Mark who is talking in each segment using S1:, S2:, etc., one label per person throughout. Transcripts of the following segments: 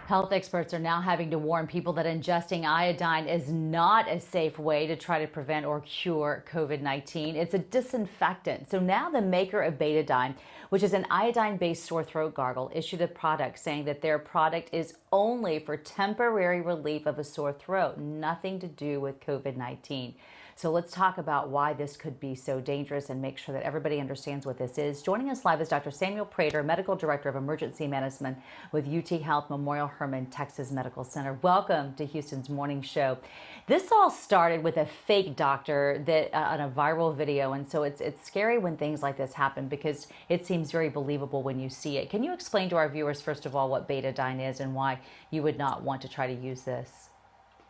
S1: Health experts are now having to warn people that ingesting iodine is not a safe way to try to prevent or cure COVID-19. It's a disinfectant. So now the maker of Betadine, which is an iodine-based sore throat gargle, issued a product saying that their product is only for temporary relief of a sore throat, nothing to do with COVID-19. So let's talk about why this could be so dangerous and make sure that everybody understands what this is. Joining us live is Dr. Samuel Prater, Medical Director of Emergency Medicine with UT Health Memorial Hermann Texas Medical Center. Welcome to Houston's Morning Show. This all started with a fake doctor that on a viral video, and so it's scary when things like this happen because it seems very believable when you see it. Can you explain to our viewers, first of all, what Betadine is and why you would not want to try to use this?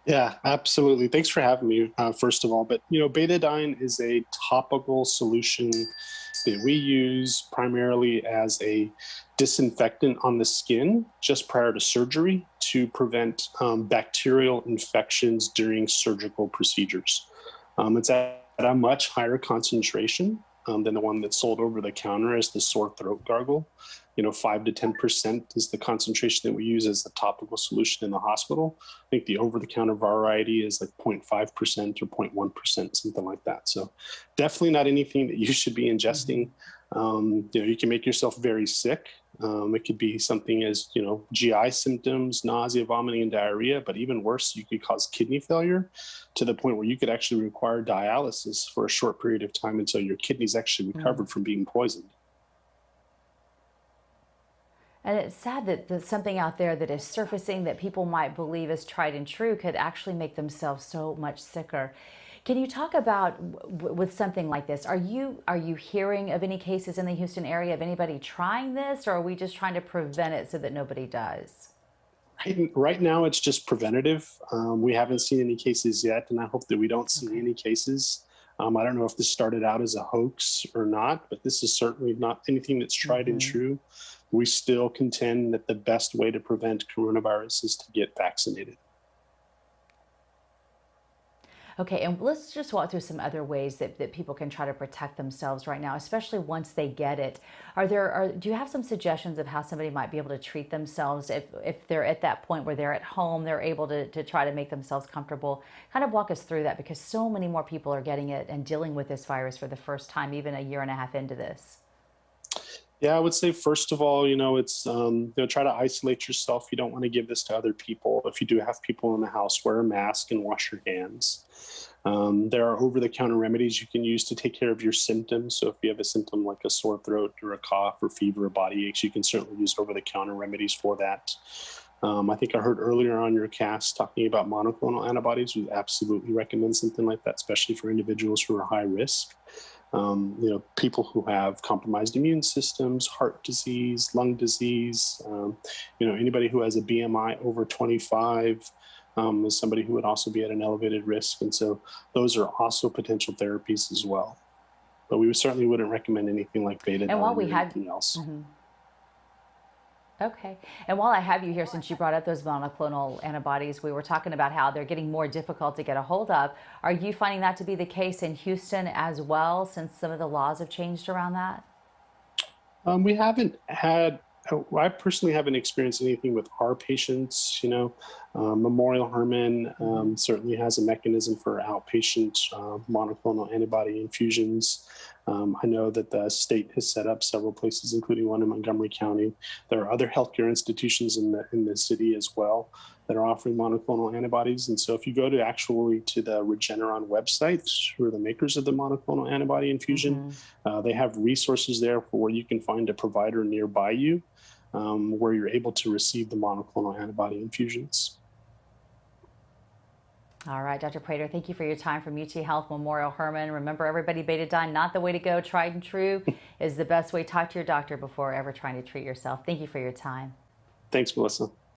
S2: Yeah, absolutely. Thanks for having me, first of all. But, Betadine is a topical solution that we use primarily as a disinfectant on the skin just prior to surgery to prevent bacterial infections during surgical procedures. It's at a much higher concentration than the one that's sold over the counter as the sore throat gargle. 5 to 10% is the concentration that we use as the topical solution in the hospital. I think the over-the-counter variety is like 0.5% or 0.1%, something like that. So definitely not anything that you should be ingesting. You can make yourself very sick. It could be something as, GI symptoms, nausea, vomiting, and diarrhea, but even worse, you could cause kidney failure to the point where you could actually require dialysis for a short period of time until your kidneys actually recovered from being poisoned.
S1: And it's sad that something out there that is surfacing that people might believe is tried and true could actually make themselves so much sicker. Can you talk about with something like this? Are you hearing of any cases in the Houston area of anybody trying this, or are we just trying to prevent it so that nobody does?
S2: Right now, it's just preventative. We haven't seen any cases yet, and I hope that we don't see any cases. I don't know if this started out as a hoax or not, but this is certainly not anything that's tried and true. We still contend that the best way to prevent coronavirus is to get vaccinated.
S1: Okay, and let's just walk through some other ways that people can try to protect themselves right now, especially once they get it. Do you have some suggestions of how somebody might be able to treat themselves if they're at that point where they're at home, they're able to try to make themselves comfortable? Kind of walk us through that, because so many more people are getting it and dealing with this virus for the first time, even a year and a half into this.
S2: Yeah, I would say, first of all, it's try to isolate yourself. You don't want to give this to other people. If you do have people in the house, wear a mask and wash your hands. There are over-the-counter remedies you can use to take care of your symptoms. So if you have a symptom like a sore throat or a cough or fever or body aches, you can certainly use over-the-counter remedies for that. I think I heard earlier on your cast talking about monoclonal antibodies. We absolutely recommend something like that, especially for individuals who are high risk. People who have compromised immune systems, heart disease, lung disease, anybody who has a BMI over 25 is somebody who would also be at an elevated risk. And so those are also potential therapies as well. But we certainly wouldn't recommend anything like Betadine or anything else.
S1: Okay. And while I have you here, since you brought up those monoclonal antibodies, we were talking about how they're getting more difficult to get a hold of. Are you finding that to be the case in Houston as well, since some of the laws have changed around that?
S2: We haven't had, I personally haven't experienced anything with our patients. Memorial Hermann certainly has a mechanism for outpatient monoclonal antibody infusions. I know that the state has set up several places, including one in Montgomery County. There are other healthcare institutions in the city as well that are offering monoclonal antibodies. And so if you go to the Regeneron website, who are the makers of the monoclonal antibody infusion, they have resources there for where you can find a provider nearby you where you're able to receive the monoclonal antibody infusions.
S1: All right, Dr. Prater, thank you for your time from UT Health Memorial Hermann. Remember, everybody, Betadine, not the way to go. Tried and true is the best way. Talk to your doctor before ever trying to treat yourself. Thank you for your time.
S2: Thanks, Melissa.